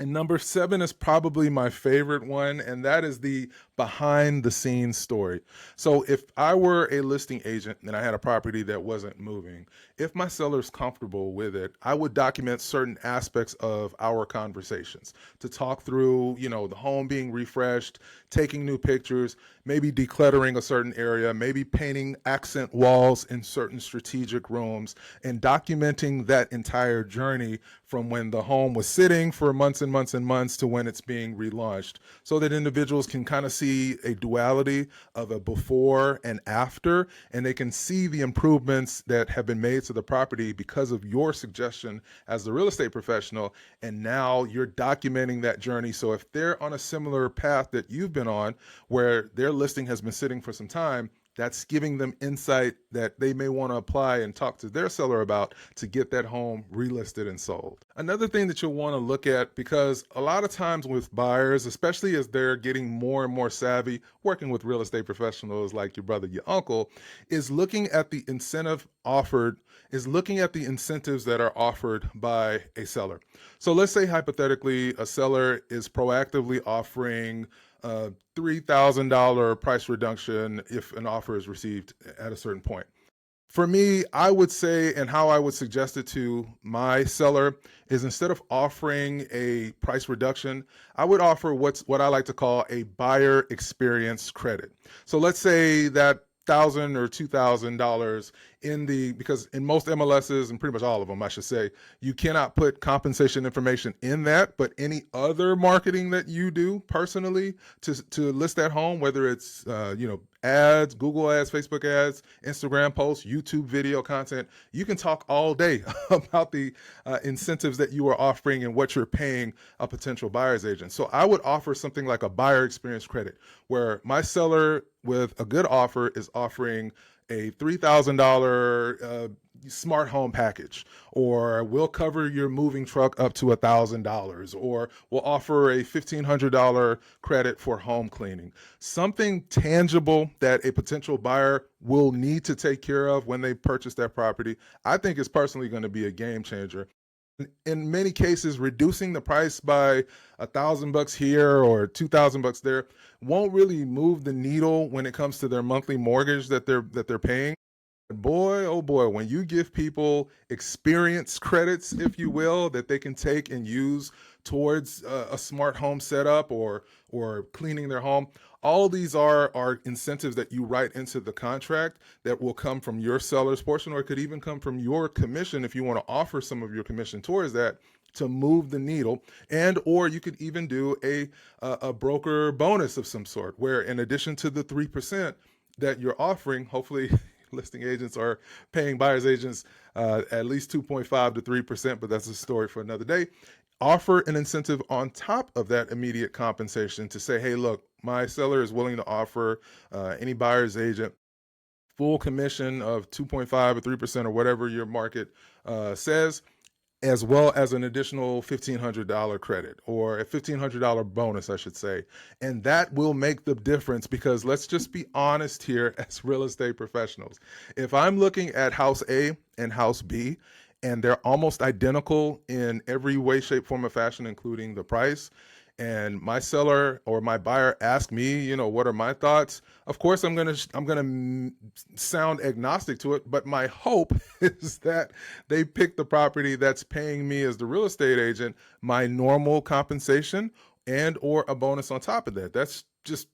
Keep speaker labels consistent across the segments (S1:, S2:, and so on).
S1: And number 7 is probably my favorite one, and that is the behind the scenes story. So if I were a listing agent and I had a property that wasn't moving, if my seller's comfortable with it, I would document certain aspects of our conversations to talk through, the home being refreshed, taking new pictures, maybe decluttering a certain area, maybe painting accent walls in certain strategic rooms, and documenting that entire journey from when the home was sitting for months and months and months to when it's being relaunched, so that individuals can kind of see a duality of a before and after, and they can see the improvements that have been made to the property because of your suggestion as the real estate professional. And now you're documenting that journey. So if they're on a similar path that you've been on, where their listing has been sitting for some time, that's giving them insight that they may want to apply and talk to their seller about to get that home relisted and sold. Another thing that you'll want to look at, because a lot of times with buyers, especially as they're getting more and more savvy, working with real estate professionals like your brother, your uncle, is looking at the looking at the incentives that are offered by a seller. So let's say hypothetically a seller is proactively offering a $3,000 price reduction if an offer is received at a certain point. For me, I would say, and how I would suggest it to my seller is, instead of offering a price reduction, I would offer what I like to call a buyer experience credit. So let's say that $1,000 or $2,000 because in most MLSs, and pretty much all of them, I should say, you cannot put compensation information in that, but any other marketing that you do personally to list that home, whether it's ads, Google ads, Facebook ads, Instagram posts, YouTube video content, you can talk all day about the incentives that you are offering and what you're paying a potential buyer's agent. So I would offer something like a buyer experience credit, where my seller with a good offer is offering a $3,000 smart home package, or we'll cover your moving truck up to $1,000, or we'll offer a $1,500 credit for home cleaning. Something tangible that a potential buyer will need to take care of when they purchase that property, I think is personally going to be a game changer. In many cases, reducing the price by $1,000 here or $2,000 there won't really move the needle when it comes to their monthly mortgage that they're paying. Boy, oh boy, when you give people experience credits, if you will, that they can take and use towards a smart home setup or cleaning their home, all these are incentives that you write into the contract that will come from your seller's portion, or it could even come from your commission if you want to offer some of your commission towards that to move the needle. And or you could even do a broker bonus of some sort, where in addition to the 3% that you're offering, hopefully listing agents are paying buyers agents at least 2.5 to 3%, but that's a story for another day. Offer an incentive on top of that immediate compensation to say, hey, look, my seller is willing to offer any buyer's agent full commission of 2.5 or 3% or whatever your market says, as well as an additional $1,500 credit, or a $1,500 bonus, I should say. And that will make the difference, because let's just be honest here as real estate professionals. If I'm looking at house A and house B, and they're almost identical in every way, shape, form, or fashion, including the price, and my seller or my buyer ask me, what are my thoughts? Of course, I'm gonna sound agnostic to it, but my hope is that they pick the property that's paying me as the real estate agent my normal compensation and or a bonus on top of that. That's just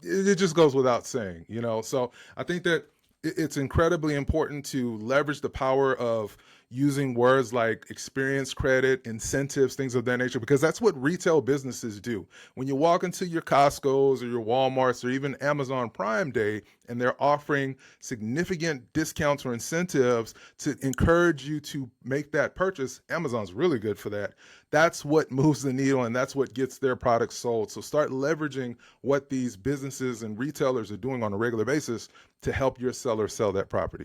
S1: it just goes without saying. So I think that it's incredibly important to leverage the power of using words like experience credit, incentives, things of that nature, because that's what retail businesses do. When you walk into your Costco's or your Walmarts or even Amazon Prime Day, and they're offering significant discounts or incentives to encourage you to make that purchase, Amazon's really good for that. That's what moves the needle, and that's what gets their products sold. So start leveraging what these businesses and retailers are doing on a regular basis to help your seller sell that property.